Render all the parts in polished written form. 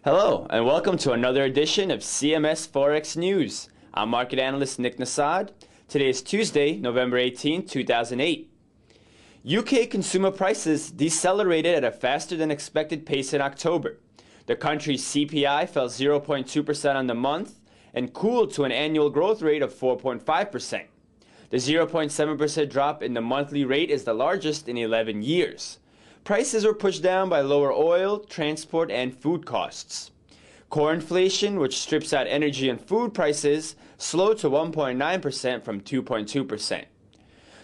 Hello, and welcome to another edition of CMS Forex News. I'm market analyst Nick Nassad. Today is Tuesday, November 18, 2008. UK consumer prices decelerated at a faster than expected pace in October. The country's CPI fell 0.2% on the month and cooled to an annual growth rate of 4.5%. The 0.7% drop in the monthly rate is the largest in 11 years. Prices were pushed down by lower oil, transport, and food costs. Core inflation, which strips out energy and food prices, slowed to 1.9% from 2.2%.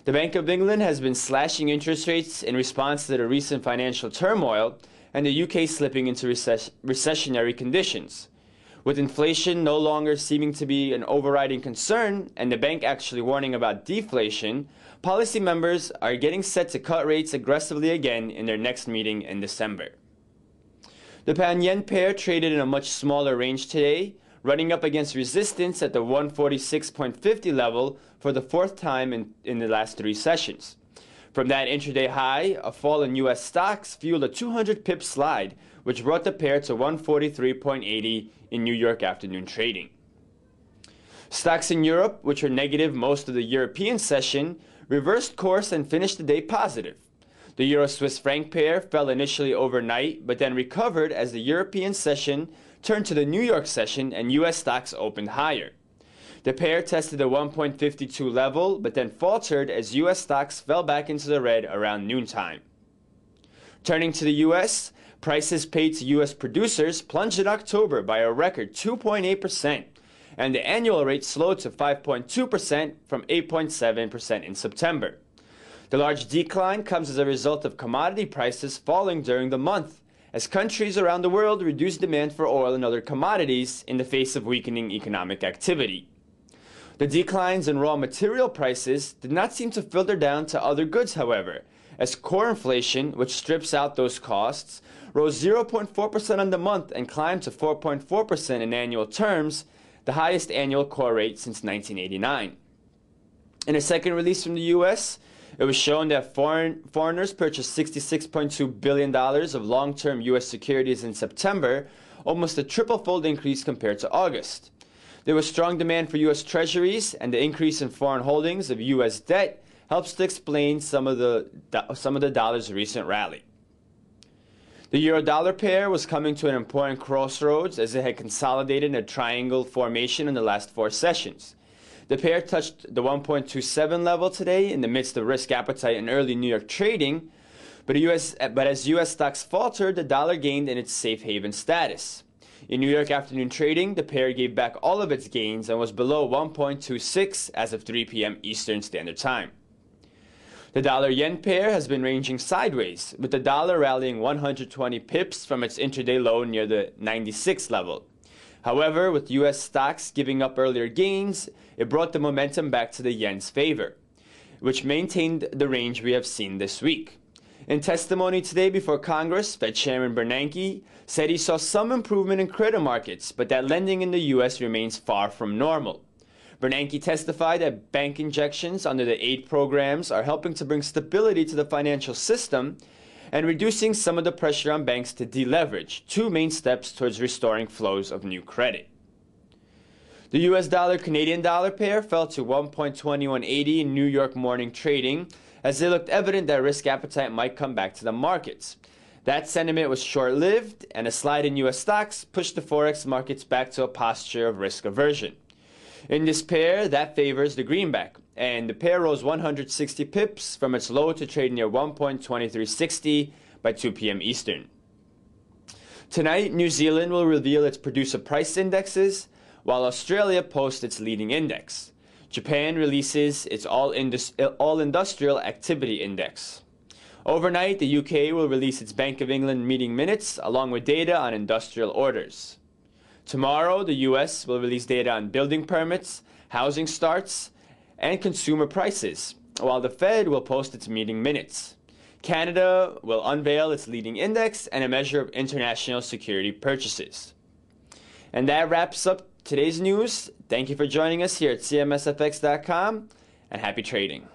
The Bank of England has been slashing interest rates in response to the recent financial turmoil and the UK slipping into recessionary conditions. With inflation no longer seeming to be an overriding concern and the bank actually warning about deflation, policy members are getting set to cut rates aggressively again in their next meeting in December. The pound-yen pair traded in a much smaller range today, running up against resistance at the 146.50 level for the fourth time in the last three sessions. From that intraday high, a fall in U.S. stocks fueled a 200-pip slide, which brought the pair to 143.80 in New York afternoon trading. Stocks in Europe, which were negative most of the European session, reversed course and finished the day positive. The Euro-Swiss franc pair fell initially overnight, but then recovered as the European session turned to the New York session and U.S. stocks opened higher. The pair tested the 1.52 level, but then faltered as U.S. stocks fell back into the red around noontime. Turning to the U.S., prices paid to U.S. producers plunged in October by a record 2.8%, and the annual rate slowed to 5.2% from 8.7% in September. The large decline comes as a result of commodity prices falling during the month, as countries around the world reduced demand for oil and other commodities in the face of weakening economic activity. The declines in raw material prices did not seem to filter down to other goods, however, as core inflation, which strips out those costs, rose 0.4% on the month and climbed to 4.4% in annual terms, the highest annual core rate since 1989. In a second release from the U.S., it was shown that foreigners purchased $66.2 billion of long-term U.S. securities in September, almost a triple-fold increase compared to August. There was strong demand for U.S. treasuries, and the increase in foreign holdings of U.S. debt helps to explain some of the dollar's recent rally. The euro-dollar pair was coming to an important crossroads as it had consolidated in a triangle formation in the last four sessions. The pair touched the 1.27 level today in the midst of risk appetite in early New York trading, but as U.S. stocks faltered, the dollar gained in its safe haven status. In New York afternoon trading, the pair gave back all of its gains and was below 1.26 as of 3 p.m. Eastern Standard Time. The dollar-yen pair has been ranging sideways, with the dollar rallying 120 pips from its intraday low near the 96 level. However, with U.S. stocks giving up earlier gains, it brought the momentum back to the yen's favor, which maintained the range we have seen this week. In testimony today before Congress, Fed Chairman Bernanke said he saw some improvement in credit markets, but that lending in the U.S. remains far from normal. Bernanke testified that bank injections under the aid programs are helping to bring stability to the financial system and reducing some of the pressure on banks to deleverage, two main steps towards restoring flows of new credit. The U.S. dollar-Canadian dollar pair fell to 1.2180 in New York morning trading, as it looked evident that risk appetite might come back to the markets. That sentiment was short-lived, and a slide in U.S. stocks pushed the Forex markets back to a posture of risk aversion. In this pair, that favors the greenback, and the pair rose 160 pips from its low to trade near 1.2360 by 2 p.m. Eastern. Tonight, New Zealand will reveal its producer price indexes, while Australia posts its leading index. Japan releases its all-industrial activity index. Overnight, the UK will release its Bank of England meeting minutes along with data on industrial orders. Tomorrow, the US will release data on building permits, housing starts, and consumer prices, while the Fed will post its meeting minutes. Canada will unveil its leading index and a measure of international security purchases. And that wraps up today's news. Thank you for joining us here at CMSFX.com, and happy trading.